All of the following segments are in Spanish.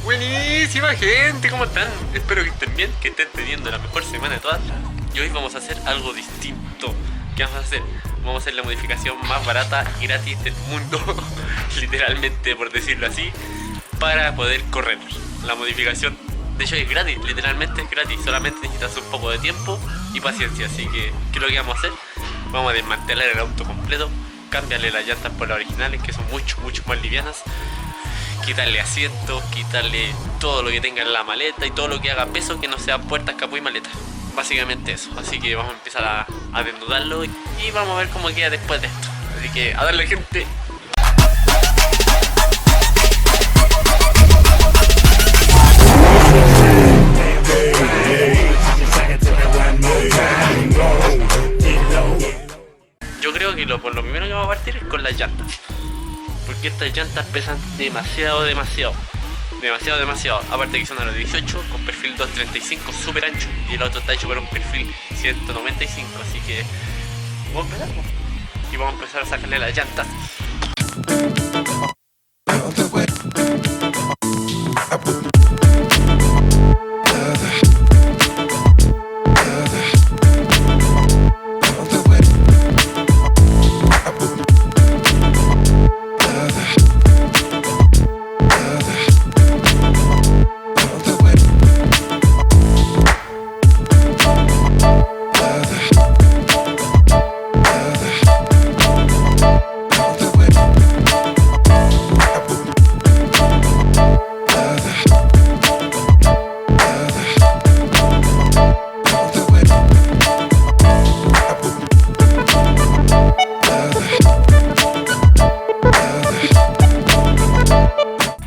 Buenísima gente, ¿cómo están? Espero que estén bien, que estén teniendo la mejor semana de todas. Y hoy vamos a hacer algo distinto. ¿Qué vamos a hacer? Vamos a hacer la modificación más barata y gratis del mundo, literalmente, por decirlo así, para poder correr. La modificación, de hecho, es gratis, literalmente es gratis. Solamente necesitas un poco de tiempo y paciencia. Así que, ¿qué es lo que vamos a hacer? Vamos a desmantelar el auto completo, cambiarle las llantas por las originales, que son mucho más livianas, quitarle asientos, quitarle todo lo que tenga en la maleta y todo lo que haga peso que no sea puertas, capó y maleta. Básicamente eso, así que vamos a empezar a desnudarlo y vamos a ver cómo queda después de esto. Así que a darle, gente. Yo creo que por lo primero que vamos a partir es con las llantas, porque estas llantas pesan demasiado. Aparte que son a los 18 con perfil 235 súper ancho y el otro está hecho por un perfil 195, así que vamos a empezar y vamos a empezar a sacarle las llantas.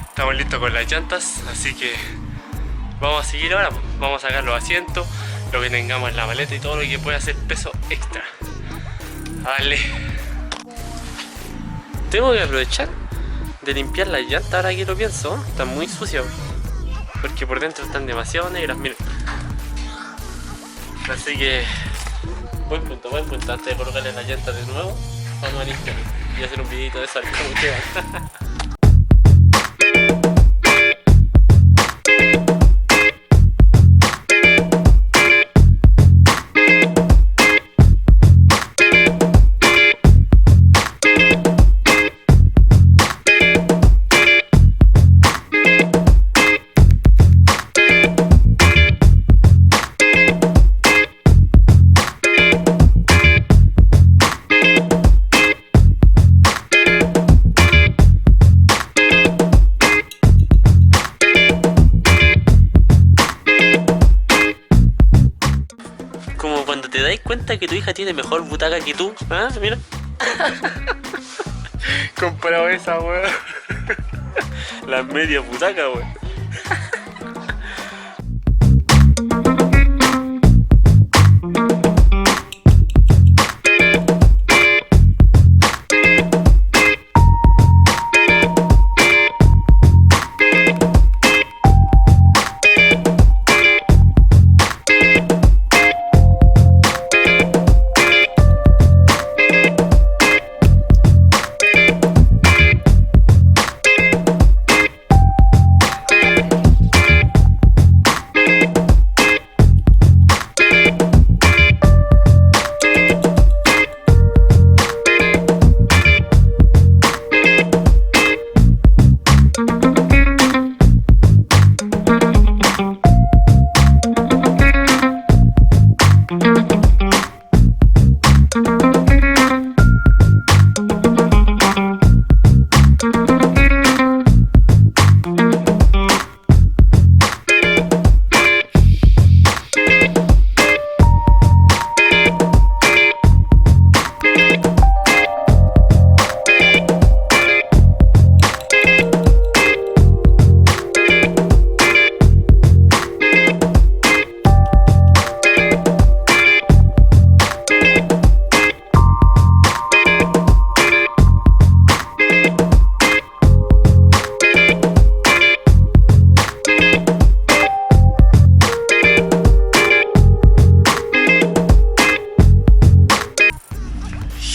Estamos listos con las llantas, así que vamos a seguir ahora. Vamos a sacar los asientos, lo que tengamos en la maleta y todo lo que pueda hacer peso extra. Dale. Tengo que aprovechar de limpiar las llantas ahora que lo pienso. Están muy sucias porque por dentro están demasiado negras, miren. Así que buen punto. Antes de colocarle las llantas de nuevo, vamos a limpiar y hacer un videito de eso, a ver cómo quedan. Como cuando te dais cuenta que tu hija tiene mejor butaca que tú, ¿ah? Mira. Comparado a esa, weón. Las medias butacas, weón.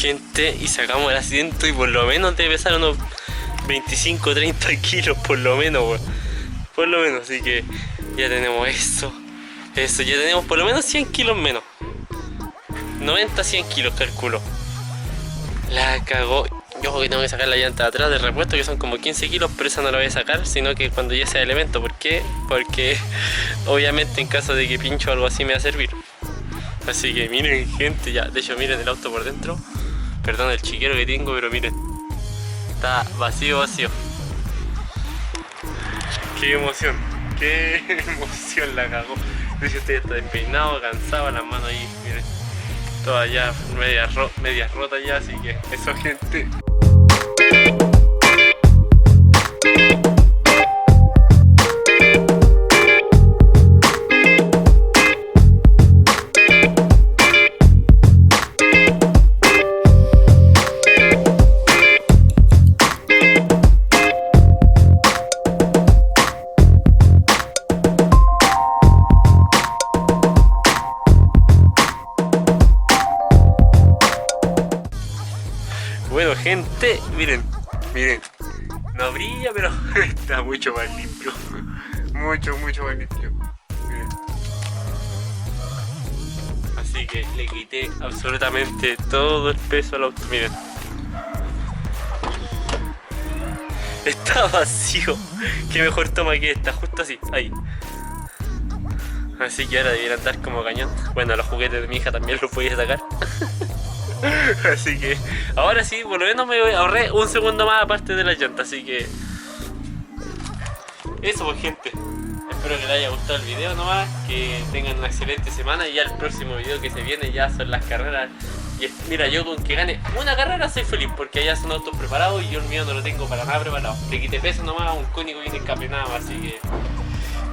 gente y sacamos el asiento y por lo menos debe pesar unos 25-30 kilos por lo menos, weón. Por lo menos, así que ya tenemos eso. Eso, ya tenemos por lo menos 100 kilos menos. 90, 100 kilos, calculo. La cagó. Yo que tengo que sacar la llanta de atrás de repuesto, que son como 15 kilos, pero esa no la voy a sacar, sino que cuando ya sea elemento. ¿Por qué? Porque obviamente en caso de que pincho o algo así me va a servir. Así que miren, gente, ya. De hecho, miren el auto por dentro. Perdón el chiquero que tengo, pero miren. Está vacío, vacío. Qué emoción la cagó. De hecho, usted está despeinado, cansado, las manos ahí, miren. Todas ya medias rotas ya, así que eso, gente. Bueno, gente, miren, no brilla, pero está mucho más limpio, mucho más limpio, miren. Así que le quité absolutamente todo el peso al auto, miren. Está vacío, qué mejor toma que esta, justo así, ahí. Así que ahora debería andar como cañón. Bueno, los juguetes de mi hija también los voy a sacar. Así que ahora sí, por lo menos me ahorré un segundo más aparte de la llanta. Así que eso, pues, gente. Espero que les haya gustado el video nomás. Que tengan una excelente semana. Y ya el próximo video que se viene ya son las carreras. Y mira, yo con que gane una carrera soy feliz, porque allá son autos preparados y yo el mío no lo tengo para nada preparado. Le quité peso nomás a un cónico y un escape nada más. Así que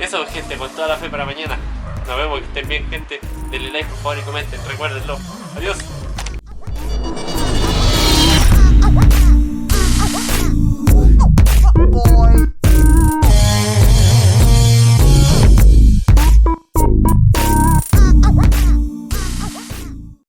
eso, pues, gente, con toda la fe para mañana. Nos vemos, que estén bien, gente. Denle like por favor y comenten, recuérdenlo. Adiós.